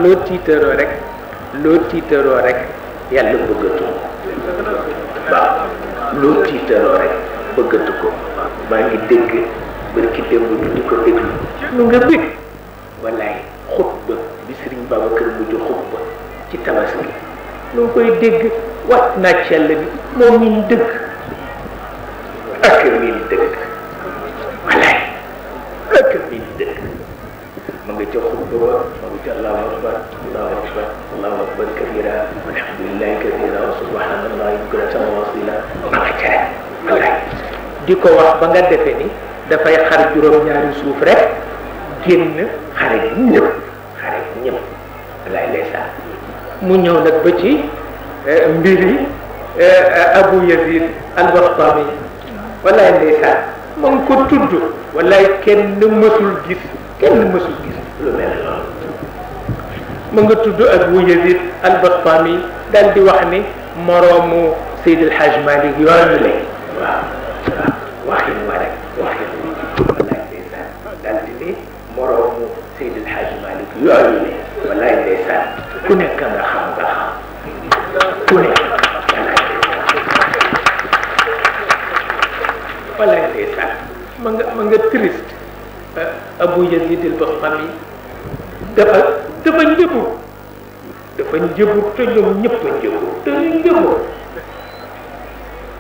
loo tiitaroo rek yàlla bëggatu waaw loo tiitaroo rek bëggatu ko. maa ngi dégg barki démb ñu di ko déglu nu nga bëgg wallaay xutba bi Sëriñ Babacar mujj xutba ci tabaski nu ngi koy dégg wat naa ci yàlla bi moo miin dëgg ak miin dëgg wallaay ak miin dëgg ma nga ca xutba ba ma nga ca allahu akbar allahu akbar allahu akbar kabira walhamdulillahi kabira wa subhanallahi bukratan wa asila ma nga ca rek wallaay di ko wax ba nga defe ni dafay xar juróom-ñaari suuf rek génn xare ñëpp wallaay ndeysaan mu ñëw nag ba ci mbiri Abu Yazid al-Bastami wallaay ndeysaan ma ngi ko tudd wallaay kenn mësul gis lu mel noonu ma nga tudd Abu Yazid al-Bastami daal di wax ni moroomu Seydi El Hadj Malick yoonu lay waaw waxin wa rek waxin wallaay ndeysaan daal di ni moroomu Seydi El Hadj Malick yoonu lay wallaay ndeysaan ku nekk nga xam ku nekk wallaay ndeysaan ma nga triste Abu Yazid al-Bastami dafa njëbur te ñoom ñëpp a njëbur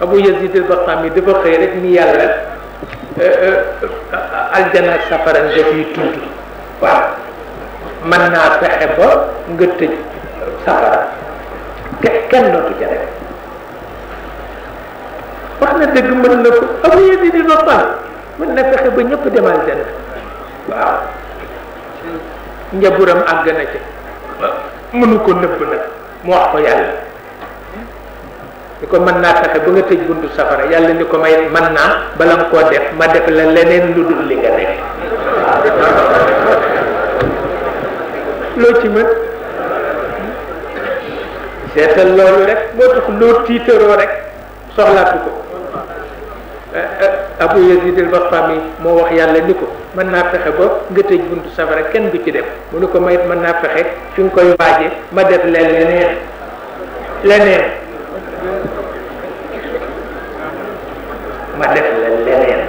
Abu Yazid al-Bastami dafa xëy rek ni yàlla aljana ak safara nga fiy tudd waaw mën naa fexe ba nga tëj safara kenn dootu ca rek wax na dëgg mën na ko Abu Yazid al-Bastami mën na fexe ba ñëpp dem aljana waaw njaburam àgg na ca mënu ko nëbb nag mu wax ko yàlla ni ko mën naa fexe ba nga tëj buntu safara yàlla ni ko may mën naa bala nga koo def ma def la leneen lu dul li nga nekk loo ci mën seetal loolu rek moo tax loo tiitaroo rek soxlaatu ko Abu Yazid al-Bastami moo wax yàlla ni ko mën naa fexe ba nga tëj buntu safara kenn du ci dem mu ni ko may mën naa fexe fi nga koy waaje ma def la leneen ma def la leneen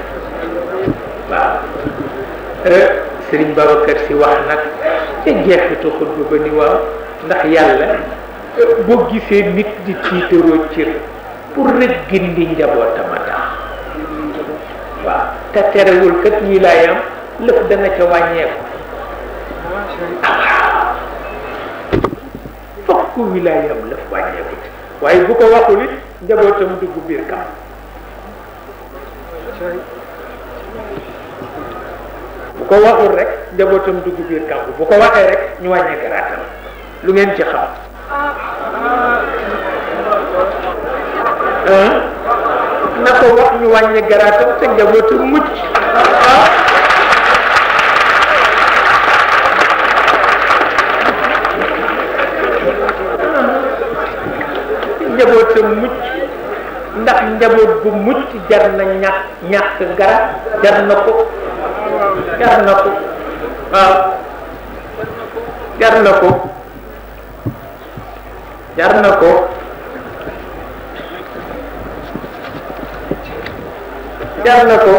waaw Sëriñ Babacar Si wax nag ca jeexitu xutba ba ni waaw ndax yàlla boo gisee nit di tiitaroo cër pour rek gindi njabootam a tax waaw te terewul kat wilaayam lëf dana ca wàññeeku fokk wilaayam lëf wàññeeku waaye bu ko waxul it njabootam dugg biir kam bu ko waxul rek njabootam dugg biir kamp bu ko waxee rek ñu wàññee garaatam lu ngeen ci xam na ko wax ñu wàññee garaatam te njabootam mucc njabootam mucc ndax njaboot bu mucc jar na ñàkk garab jar na ko waaw jar na ko